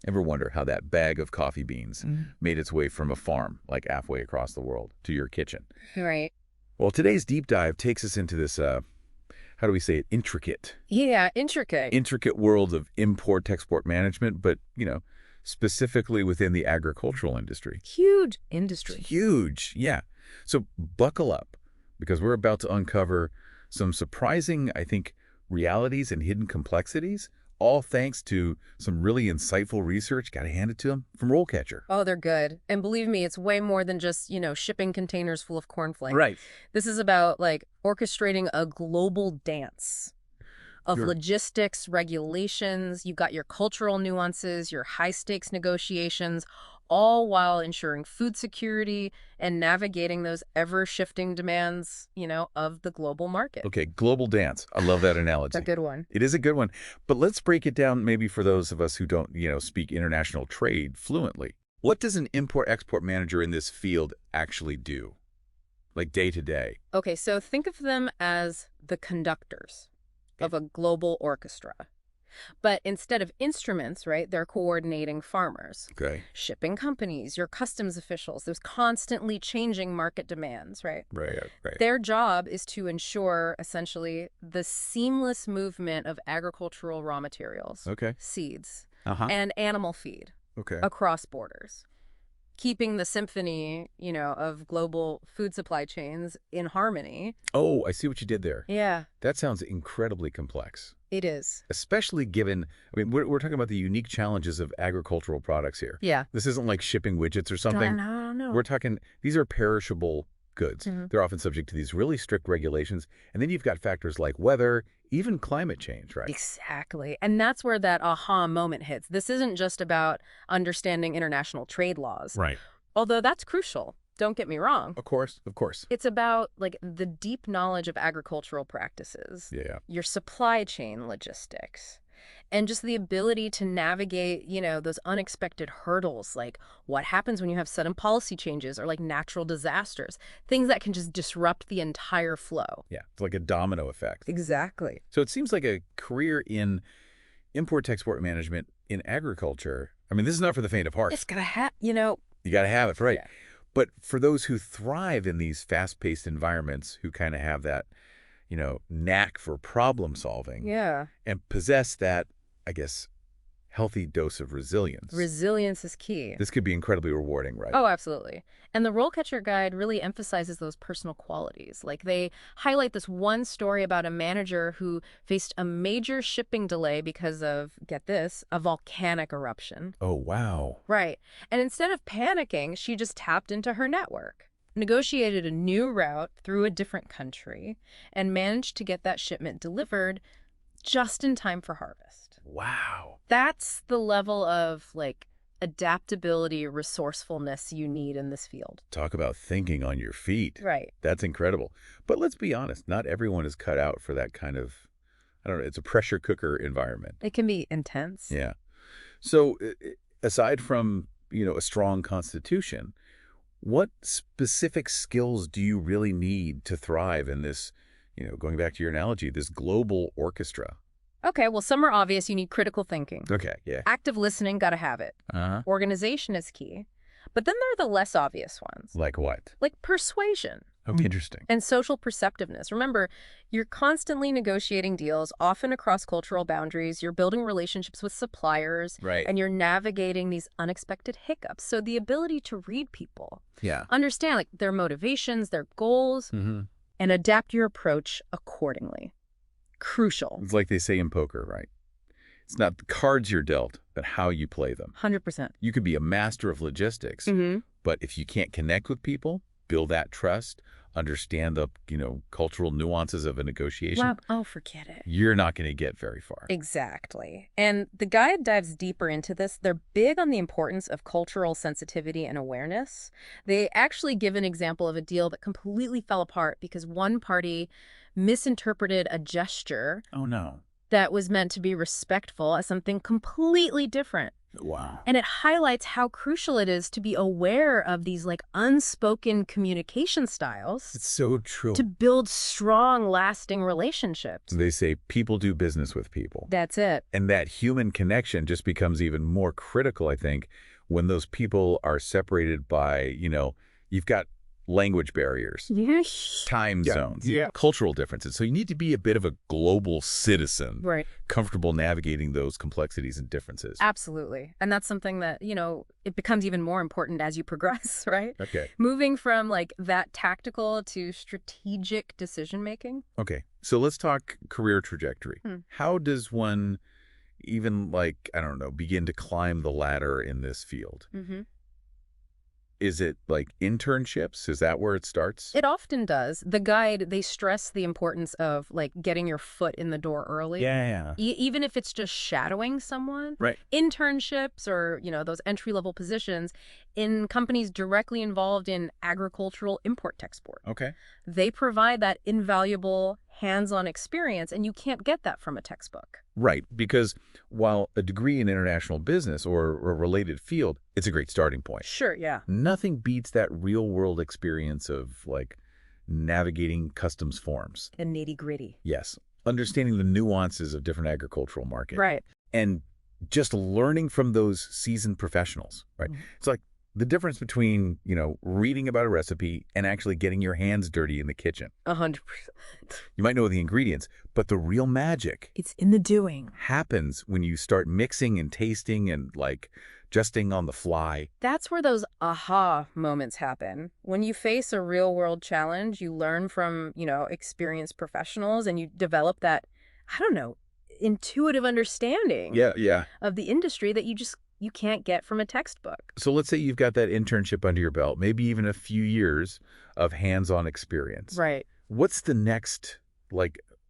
Ever wonder how that bag of coffee beans made its way from a farm, like halfway across the world, to your kitchen? Right. Well, today's deep dive takes us into this, how do we say it, Yeah, intricate. intricate world of import-export management, but, specifically within the agricultural industry. Huge industry. Huge, yeah. So buckle up, because we're about to uncover some surprising, I think, realities and hidden complexities, all thanks to some really insightful research, gotta hand it to them, from RoleCatcher. Oh, they're good. And believe me, it's way more than just, shipping containers full of cornflakes. Right. This is about, orchestrating a global dance of Sure. logistics, regulations. You've got your cultural nuances, your high-stakes negotiations, all while ensuring food security and navigating those ever-shifting demands, of the global market. Okay, global dance. I love that analogy. It's a good one. It is a good one. But let's break it down maybe for those of us who don't, speak international trade fluently. What does an import-export manager in this field actually do? Like day to day? Okay, so think of them as the conductors of a global orchestra. But instead of instruments, right, they're coordinating farmers, Okay. shipping companies, your customs officials, those constantly changing market demands, right? Right. Their job is to ensure, essentially, the seamless movement of agricultural raw materials, Okay. seeds, Uh-huh. and animal feed Okay. across borders, keeping the symphony, of global food supply chains in harmony. Oh, I see what you did there. Yeah, That sounds incredibly complex, it is. especially given, we're talking about the unique challenges of agricultural products here. Yeah. This isn't like shipping widgets or something. No. We're talking, these are perishable goods. Mhm. They're often subject to these really strict regulations. And then you've got factors like weather, even climate change, right? Exactly. And that's where that aha moment hits. This isn't just about understanding international trade laws, Right. although that's crucial. Don't get me wrong. Of course. It's about the deep knowledge of agricultural practices, Yeah. your supply chain logistics, and just the ability to navigate, those unexpected hurdles, like what happens when you have sudden policy changes or natural disasters, things that can just disrupt the entire flow. Yeah. It's like a domino effect. Exactly. So it seems like a career in import-export management in agriculture. This is not for the faint of heart. It's gonna have, You got to have it, right? Yeah. But for those who thrive in these fast-paced environments, who kind of have that, knack for problem solving Yeah. and possess that, I guess, healthy dose of resilience, Resilience is key. this could be incredibly rewarding, right? Oh, absolutely. And the RoleCatcher guide really emphasizes those personal qualities. They highlight this one story about a manager who faced a major shipping delay because of, get this, a volcanic eruption. Oh, wow. Right. And instead of panicking, she just tapped into her network, negotiated a new route through a different country, and managed to get that shipment delivered just in time for harvest. Wow. That's the level of adaptability, resourcefulness you need in this field. Talk about thinking on your feet. Right. That's incredible. But let's be honest, not everyone is cut out for that kind of, I don't know, it's a pressure cooker environment. It can be intense. Yeah. So aside from, a strong constitution, what specific skills do you really need to thrive in this, going back to your analogy, this global orchestra? Okay, well, some are obvious. You need critical thinking. Okay, yeah. Active listening, gotta have it. Uh-huh. Organization is key. But then there are the less obvious ones, Like what? like persuasion Okay, interesting. and social perceptiveness. Remember, you're constantly negotiating deals, often across cultural boundaries. You're building relationships with suppliers, Right. and you're navigating these unexpected hiccups. So the ability to read people, Yeah. understand their motivations, their goals, Mm-hmm. and adapt your approach accordingly. Crucial. It's like they say in poker, right? It's not the cards you're dealt, but how you play them. 100%. You could be a master of logistics, Mm-hmm. but if you can't connect with people, build that trust, understand the, cultural nuances of a negotiation, Wow. Oh, forget it. you're not going to get very far. Exactly. And the guide dives deeper into this. They're big on the importance of cultural sensitivity and awareness. They actually give an example of a deal that completely fell apart because one party misinterpreted a gesture Oh, no. that was meant to be respectful as something completely different. Wow. And it highlights how crucial it is to be aware of these like unspoken communication styles It's so true. to build strong, lasting relationships. They say people do business with people. That's it. And that human connection just becomes even more critical, I think, when those people are separated by, you've got language barriers, time zones, cultural differences. So you need to be a bit of a global citizen, Right. comfortable navigating those complexities and differences. Absolutely. And that's something that, it becomes even more important as you progress, right? Okay. Moving from like that tactical to strategic decision making. Okay. So let's talk career trajectory. How does one even begin to climb the ladder in this field? Is it like internships? Is that where it starts? It often does. The guide, they stress the importance of like getting your foot in the door early. Yeah. Even if it's just shadowing someone. Right. Internships or, those entry-level positions in companies directly involved in agricultural import-export. Okay. They provide that invaluable hands-on experience, and you can't get that from a textbook. Right, because while a degree in international business or a related field, it's a great starting point. Sure, yeah. Nothing beats that real-world experience of, navigating customs forms. The nitty-gritty. Yes, understanding the nuances of different agricultural markets. Right. And just learning from those seasoned professionals, right? It's like the difference between, reading about a recipe and actually getting your hands dirty in the kitchen. 100%. You might know the ingredients, but the real magic It's in the doing. happens when you start mixing and tasting and adjusting on the fly. That's where those aha moments happen. When you face a real world challenge, you learn from, experienced professionals and you develop that, intuitive understanding of the industry that you can't get from a textbook. So let's say you've got that internship under your belt, maybe even a few years of hands-on experience. Right. What's the next,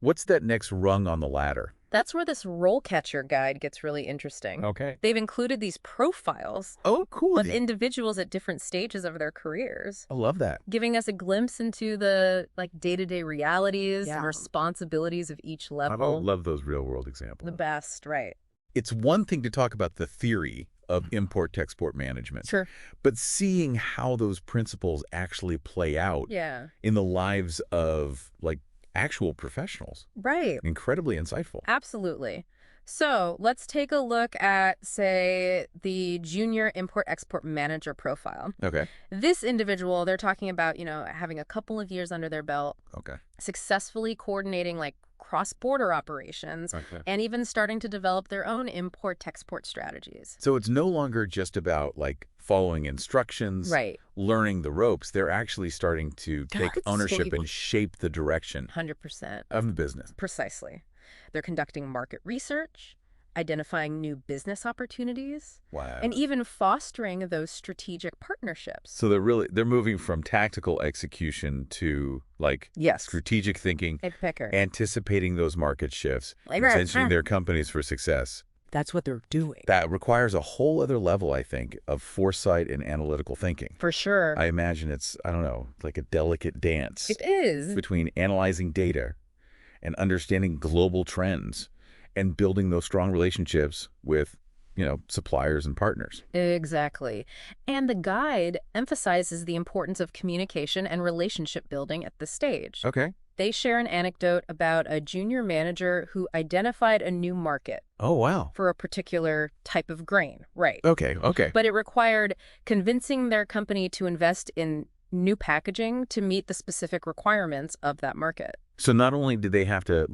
what's that next rung on the ladder? That's where this RoleCatcher guide gets really interesting. Okay. They've included these profiles Oh, cool. of individuals at different stages of their careers, I love that. giving us a glimpse into the day-to-day realities and responsibilities of each I level. love those real-world examples. The best, right. It's one thing to talk about the theory of import-export management, Sure. but seeing how those principles actually play out Yeah. in the lives of actual professionals. Right. Incredibly insightful. Absolutely. So let's take a look at, say, the junior import-export manager profile. Okay. This individual, they're talking about, having a couple of years under their belt, Okay. successfully coordinating cross-border operations, and even starting to develop their own import-export strategies. So it's no longer just about following instructions, Right. learning the ropes. They're actually starting to take That's ownership so- and shape the direction 100%. of the business. Precisely. They're conducting market research, identifying new business opportunities, Wow. and even fostering those strategic partnerships. So they're moving from tactical execution to Yes. strategic thinking, A picker. anticipating those market shifts, Right. positioning their companies for success. That's what they're doing. That requires a whole other level, I think, of foresight and analytical thinking. For sure. I imagine it's, like a delicate dance It is. between analyzing data and understanding global trends and building those strong relationships with, suppliers and partners. Exactly. And the guide emphasizes the importance of communication and relationship building at this stage. Okay. They share an anecdote about a junior manager who identified a new market Oh, wow. for a particular type of grain. Right. Okay. But it required convincing their company to invest in new packaging to meet the specific requirements of that market. So not only did they have to,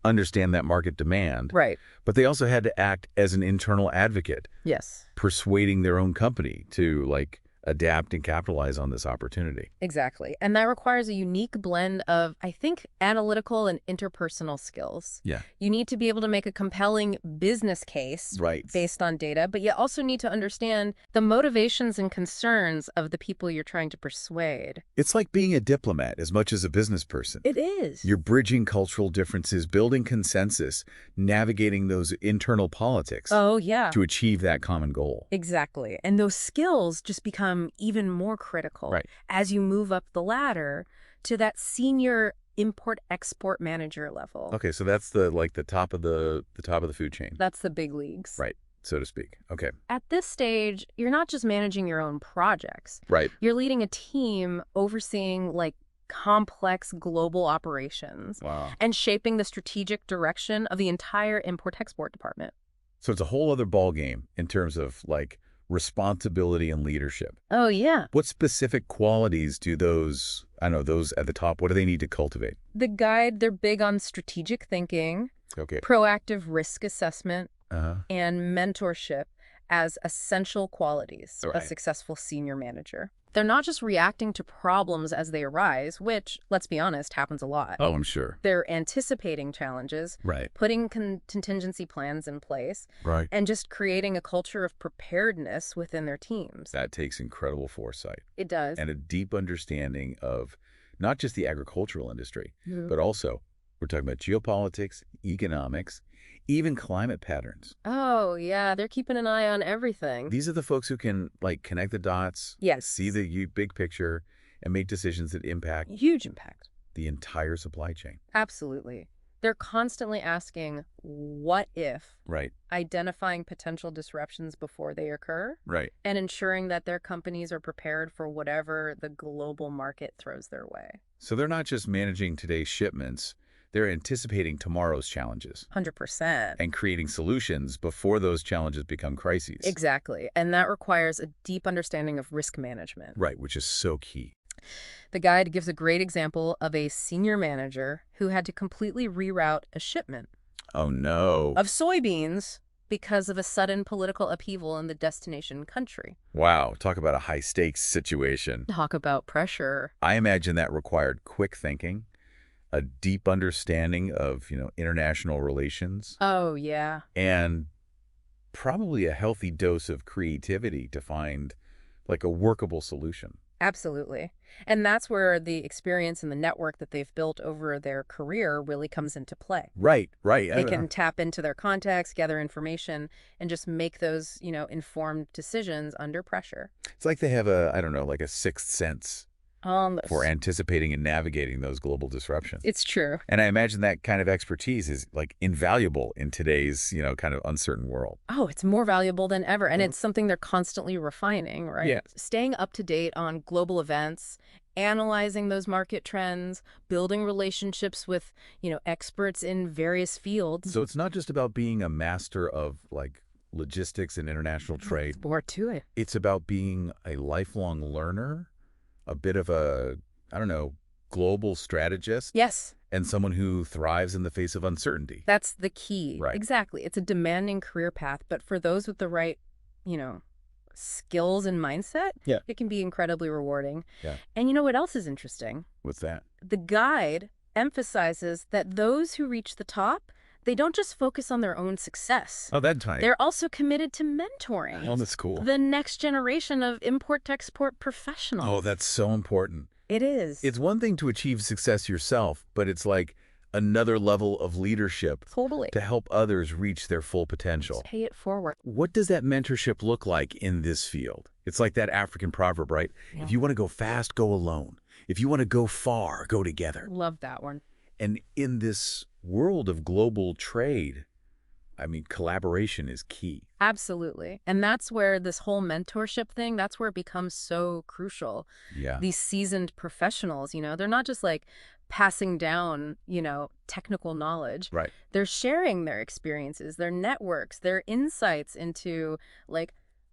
understand that market demand, Right. but they also had to act as an internal advocate, Yes. persuading their own company to, adapt and capitalize on this opportunity. Exactly. And that requires a unique blend of, I think, analytical and interpersonal skills. Yeah. You need to be able to make a compelling business case Right. based on data, but you also need to understand the motivations and concerns of the people you're trying to persuade. It's like being a diplomat as much as a business person. It is. You're bridging cultural differences, building consensus, navigating those internal politics Oh, yeah. to achieve that common goal. Exactly. And those skills just become even more critical Right. as you move up the ladder to that senior import-export manager level. Okay, so that's the top of the food chain. That's the big leagues. Right. so to speak. Okay. At this stage, you're not just managing your own projects. Right. You're leading a team overseeing complex global operations Wow. and shaping the strategic direction of the entire import-export department. So it's a whole other ball game in terms of responsibility and leadership. Oh, yeah. What specific qualities do those, I don't know, those at the top, what do they need to cultivate? The guide, they're big on strategic thinking, Okay. proactive risk assessment, Uh-huh. and mentorship as essential qualities of a Right. successful senior manager. They're not just reacting to problems as they arise, which, let's be honest, happens a lot. Oh, I'm sure. They're anticipating challenges, Right. putting contingency plans in place, Right. and just creating a culture of preparedness within their teams. That takes incredible foresight It does. and a deep understanding of not just the agricultural industry, Mhm. but also we're talking about geopolitics, economics, even climate patterns. Oh, yeah, they're keeping an eye on everything. These are the folks who can connect the dots, Yes. see the big picture, and make decisions that impact Huge impact. the entire supply chain. Absolutely. They're constantly asking, what if, Right. identifying potential disruptions before they occur, Right. and ensuring that their companies are prepared for whatever the global market throws their way. So they're not just managing today's shipments, they're anticipating tomorrow's challenges 100%. and creating solutions before those challenges become crises. Exactly. And that requires a deep understanding of risk management. Right, which is so key. The guide gives a great example of a senior manager who had to completely reroute a shipment Oh, no. of soybeans because of a sudden political upheaval in the destination country. Wow, talk about a high-stakes situation. Talk about pressure. I imagine that required quick thinking, a deep understanding of, international relations, Oh, yeah. and probably a healthy dose of creativity to find a workable solution. Absolutely. And that's where the experience and the network that they've built over their career really comes into play. Right, right. They can tap into their contacts, gather information, and just make those, informed decisions under pressure. It's like they have a sixth sense for anticipating and navigating those global disruptions. It's true. And I imagine that kind of expertise is invaluable in today's, kind of uncertain world. Oh, it's more valuable than ever. And it's something they're constantly refining, right? Yeah. Staying up to date on global events, analyzing those market trends, building relationships with, experts in various fields. So it's not just about being a master of logistics and international trade. There's more to it. It's about being a lifelong learner, a bit of a, global strategist. Yes. And someone who thrives in the face of uncertainty. That's the key. Right. Exactly. It's a demanding career path, but for those with the right, skills and mindset, Yeah. it can be incredibly rewarding. Yeah. And you know what else is interesting? What's that? The guide emphasizes that those who reach the top, they don't just focus on their own success. Oh, that time. They're also committed to mentoring Oh, that's cool. the next generation of import-export professionals. Oh, that's so important. It is. It's one thing to achieve success yourself, but it's another level of leadership Totally. to help others reach their full potential. Pay it forward. What does that mentorship look like in this field? It's like that African proverb, right? Yeah. If you want to go fast, go alone. If you want to go far, go together. Love that one. And in this world of global trade, collaboration is key. Absolutely. And that's where this whole mentorship thing, that's where it becomes so crucial. Yeah. These seasoned professionals, they're not just passing down, technical knowledge. Right. They're sharing their experiences, their networks, their insights into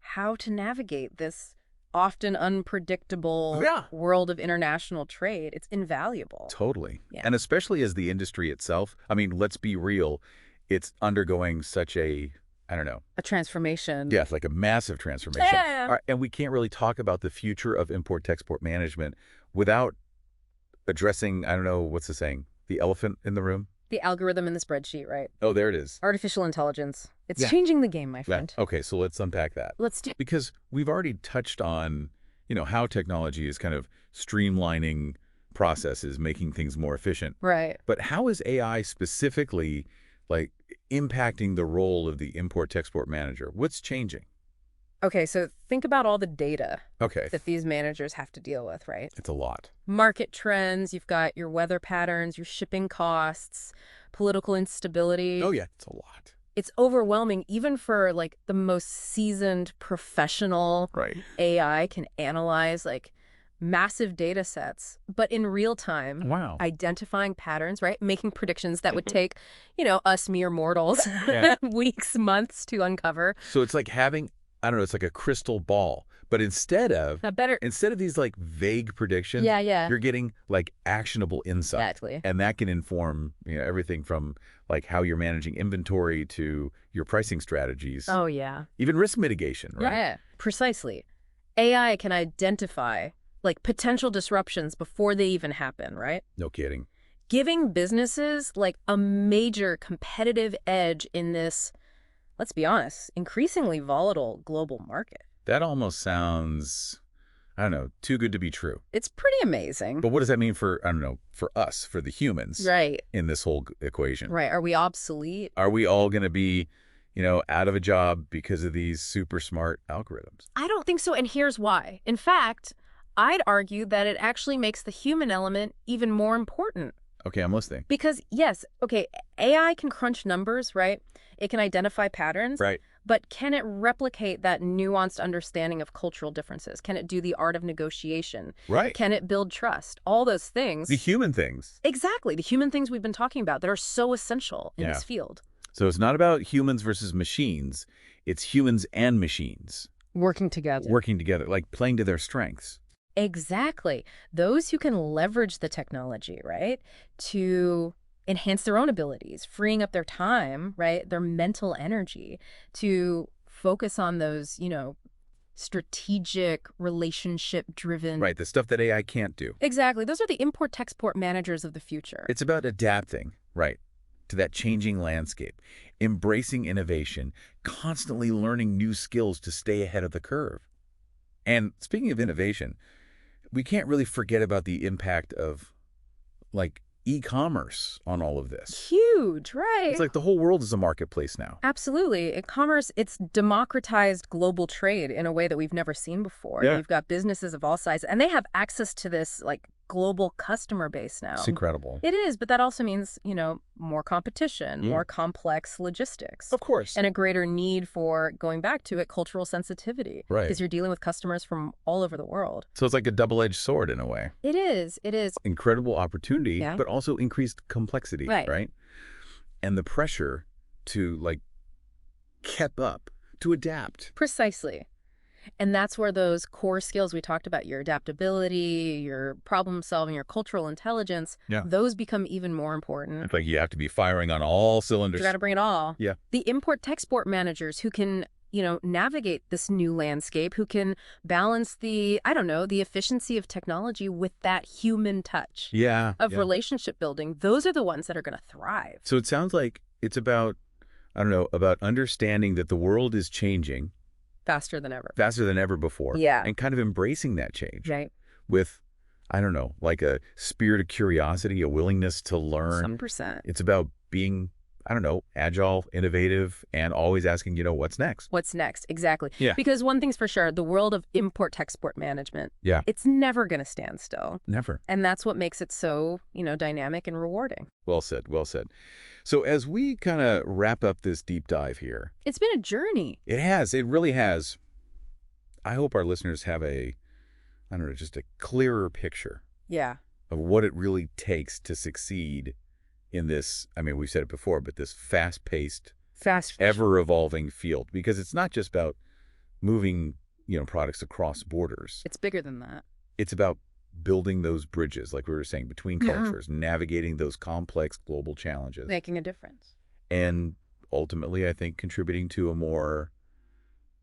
how to navigate this often unpredictable world of international trade. It's invaluable. Totally. Yeah. And especially as the industry itself, let's be real, it's undergoing such a transformation. yes, a massive transformation. Yeah. All right, and we can't really talk about the future of import-export management without addressing, what's the saying? The elephant in the room? The algorithm in the spreadsheet, right? Oh, there it is. Artificial intelligence. It's Yeah. changing the game, my Yeah. friend. Okay, so let's unpack that. Let's do. Because we've already touched on, how technology is kind of streamlining processes, making things more efficient. Right. But how is AI specifically impacting the role of the import-export manager? What's changing? Okay, so think about all the data Okay. that these managers have to deal with, right? It's a lot. Market trends, you've got your weather patterns, your shipping costs, political instability. Oh, yeah, it's a lot. It's overwhelming even for like the most seasoned professional. Right. AI can analyze like massive data sets, but in real time, Wow. identifying patterns, right? Making predictions that would take, us mere mortals Yeah. weeks, months to uncover. So it's like having, I don't know, it's like a crystal ball. But instead of Not better. these like vague predictions, Yeah, yeah. you're getting like actionable insight. Exactly. And that can inform, everything from like how you're managing inventory to your pricing strategies, Oh, yeah. even risk mitigation, right? Yeah, precisely. AI can identify like potential disruptions before they even happen, right? No kidding. Giving businesses like a major competitive edge in this, let's be honest, increasingly volatile global market. That almost sounds, I don't know, too good to be true. It's pretty amazing. But what does that mean for, I don't know, for us, for the humans Right, in this whole equation? right. Are we obsolete? Are we all going to be, out of a job because of these super smart algorithms? I don't think so, and here's why. In fact, I'd argue that it actually makes the human element even more important. Okay, I'm listening. Because, yes, okay, AI can crunch numbers, right? It can identify patterns. Right. But can it replicate that nuanced understanding of cultural differences? Can it do the art of negotiation? Right. Can it build trust? All those things. The human things. Exactly. The human things we've been talking about that are so essential in this field. So it's not about humans versus machines. It's humans and machines. Working together. Working together, like playing to their strengths. Exactly. Those who can leverage the technology, right, to enhance their own abilities, freeing up their time, right, their mental energy to focus on those, strategic, relationship-driven. Right, the stuff that AI can't do. Exactly. Those are the import-export managers of the future. It's about adapting, right, to that changing landscape, embracing innovation, constantly learning new skills to stay ahead of the curve. And speaking of innovation, we can't really forget about the impact of, like, e-commerce on all of this. Huge, right? It's like the whole world is a marketplace now. Absolutely. Commerce, it's democratized global trade in a way that we've never seen before. Yeah. You've got businesses of all sizes, and they have access to this, like, global customer base now. It's incredible. It is, but that also means, more competition, more complex logistics. Of course. And a greater need for, going back to it, cultural sensitivity. Right. Because you're dealing with customers from all over the world. So it's like a double-edged sword in a way. It is. It is. Incredible opportunity, Yeah. but also increased complexity, Right. And the pressure to, like, keep up, to adapt. Precisely. And that's where those core skills we talked about, your adaptability, your problem solving, your cultural intelligence, those become even more important. It's like you have to be firing on all cylinders. You got to bring it all. Yeah. The import-export managers who can, navigate this new landscape, who can balance the efficiency of technology with that human touch of relationship building. Those are the ones that are going to thrive. So it sounds like it's about, about understanding that the world is changing faster than ever. Faster than ever before. Yeah. And kind of embracing that change. Right. With, like a spirit of curiosity, a willingness to learn. 100%. It's about being, agile, innovative, and always asking, what's next? What's next? Exactly. Yeah. Because one thing's for sure, the world of import-export management, it's never going to stand still. Never. And that's what makes it so, dynamic and rewarding. Well said. Well said. So as we kind of wrap up this deep dive here. It's been a journey. It has. It really has. I hope our listeners have just a clearer picture. Yeah. Of what it really takes to succeed in this, we've said it before, but this fast-paced, ever-evolving field. Because it's not just about moving, products across borders. It's bigger than that. It's about building those bridges, like we were saying, between cultures, navigating those complex global challenges. Making a difference. And ultimately, I think, contributing to a more,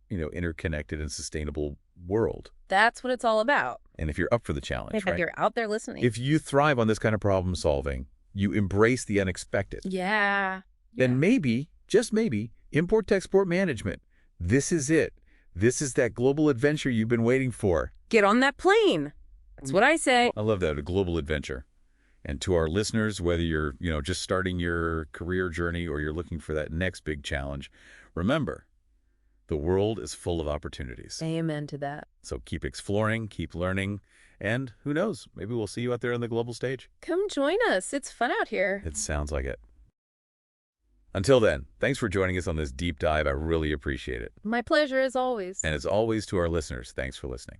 interconnected and sustainable world. That's what it's all about. And if you're up for the challenge, if you're out there listening. If you thrive on this kind of problem solving, you embrace the unexpected. Yeah. Then maybe, just maybe, import-export management. This is it. This is that global adventure you've been waiting for. Get on that plane. That's what I say. I love that, a global adventure. And to our listeners, whether you're, just starting your career journey or you're looking for that next big challenge, remember, the world is full of opportunities. Amen to that. So keep exploring, keep learning, and who knows, maybe we'll see you out there on the global stage. Come join us. It's fun out here. It sounds like it. Until then, thanks for joining us on this deep dive. I really appreciate it. My pleasure as always. And as always, to our listeners, thanks for listening.